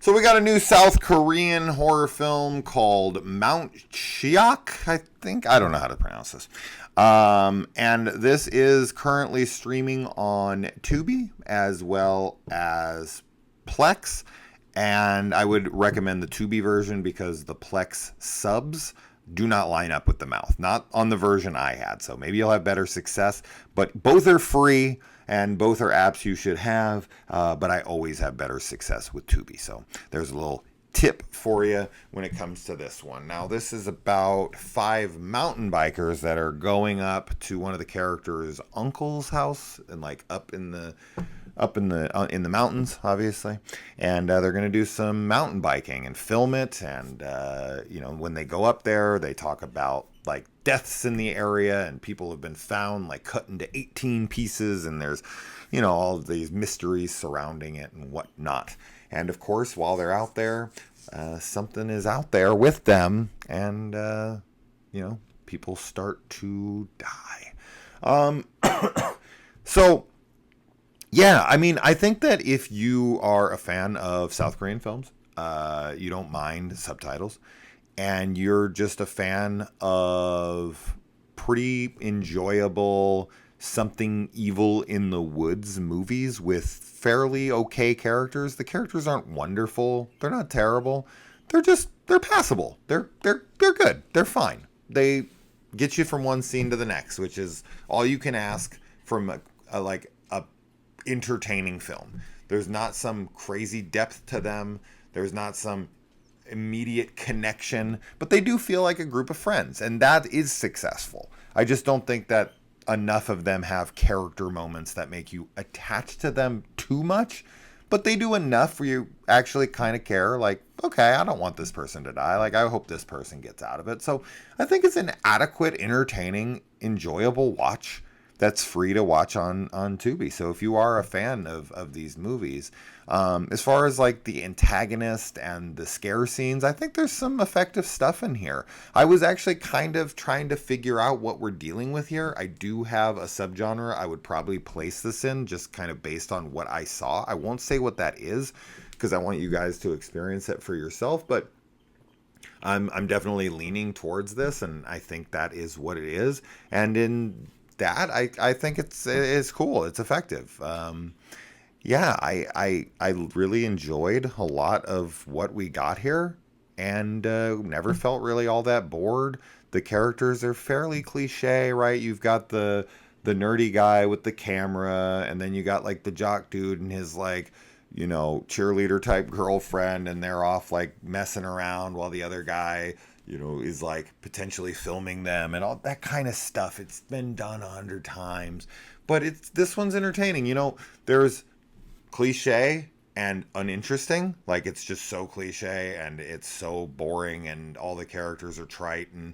So we got a new South Korean horror film called Mount Chiak, I think. I don't know how to pronounce this. And this is currently streaming on Tubi as well as Plex. And I would recommend the Tubi version because the Plex subs do not line up with the mouth. Not on the version I had. So maybe you'll have better success. But both are free. And both are apps you should have, but I always have better success with Tubi. So there's a little tip for you when it comes to this one. Now, this is about 5 mountain bikers that are going up to one of the characters' uncle's house, and like up in the mountains, obviously. And they're going to do some mountain biking and film it. And when they go up there, they talk about like deaths in the area, and people have been found like cut into 18 pieces, and there's all of these mysteries surrounding it and whatnot. And of course, while they're out there, something is out there with them, and people start to die. So yeah, I mean, I think that if you are a fan of South Korean films, you don't mind subtitles, and you're just a fan of pretty enjoyable something evil in the woods movies with fairly okay characters. The characters aren't wonderful. They're not terrible. They're passable. They're good. They're fine. They get you from one scene to the next, which is all you can ask from a entertaining film. There's not some crazy depth to them. There's not some immediate connection, but they do feel like a group of friends, and that is successful. I just don't think that enough of them have character moments that make you attach to them too much, but they do enough where you actually kind of care, like, okay, I don't want this person to die, like I hope this person gets out of it. So I think it's an adequate, entertaining, enjoyable watch that's free to watch on Tubi. So if you are a fan of these movies, as far as like the antagonist and the scare scenes, I think there's some effective stuff in here. I was actually kind of trying to figure out what we're dealing with here. I do have a subgenre I would probably place this in, just kind of based on what I saw. I won't say what that is because I want you guys to experience it for yourself, but I'm definitely leaning towards this, and I think that is what it is. And in that, I think it's cool. It's effective. I really enjoyed a lot of what we got here, and never felt really all that bored. The characters are fairly cliche, right? You've got the nerdy guy with the camera, and then you got like the jock dude and his like, cheerleader type girlfriend, and they're off like messing around while the other guy is like potentially filming them and all that kind of stuff. It's been done 100 times, but this one's entertaining. There's cliche and uninteresting. Like, it's just so cliche and it's so boring and all the characters are trite, and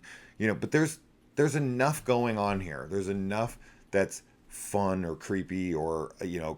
but there's enough going on here. There's enough that's fun or creepy or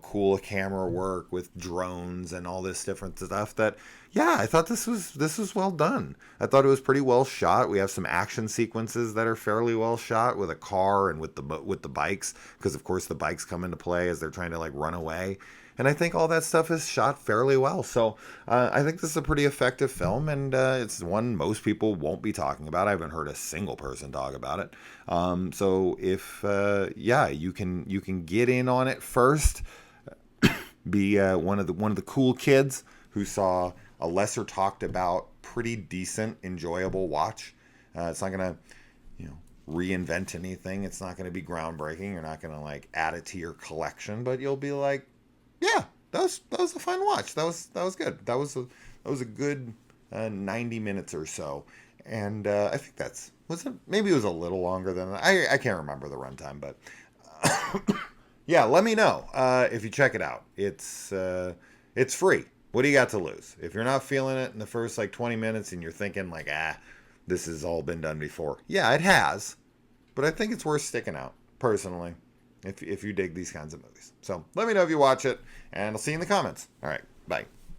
cool camera work with drones and all this different stuff that I thought this was well done. I thought it was pretty well shot. We have some action sequences that are fairly well shot with a car and with the bikes, because of course the bikes come into play as they're trying to like run away. And I think all that stuff is shot fairly well. So I think this is a pretty effective film, and it's one most people won't be talking about. I haven't heard a single person talk about it. So if you can get in on it first, be one of the cool kids who saw a lesser talked about, pretty decent, enjoyable watch. It's not gonna reinvent anything. It's not gonna be groundbreaking. You're not gonna like add it to your collection, but you'll be like, yeah, that was a fun watch. That was good. That was a good 90 minutes or so. And I think maybe it was a little longer than that. I can't remember the runtime, but yeah, let me know if you check it out. It's free. What do you got to lose? If you're not feeling it in the first like 20 minutes and you're thinking like, this has all been done before. Yeah, it has, but I think it's worth sticking out personally if you dig these kinds of movies. So let me know if you watch it, and I'll see you in the comments. All right, bye.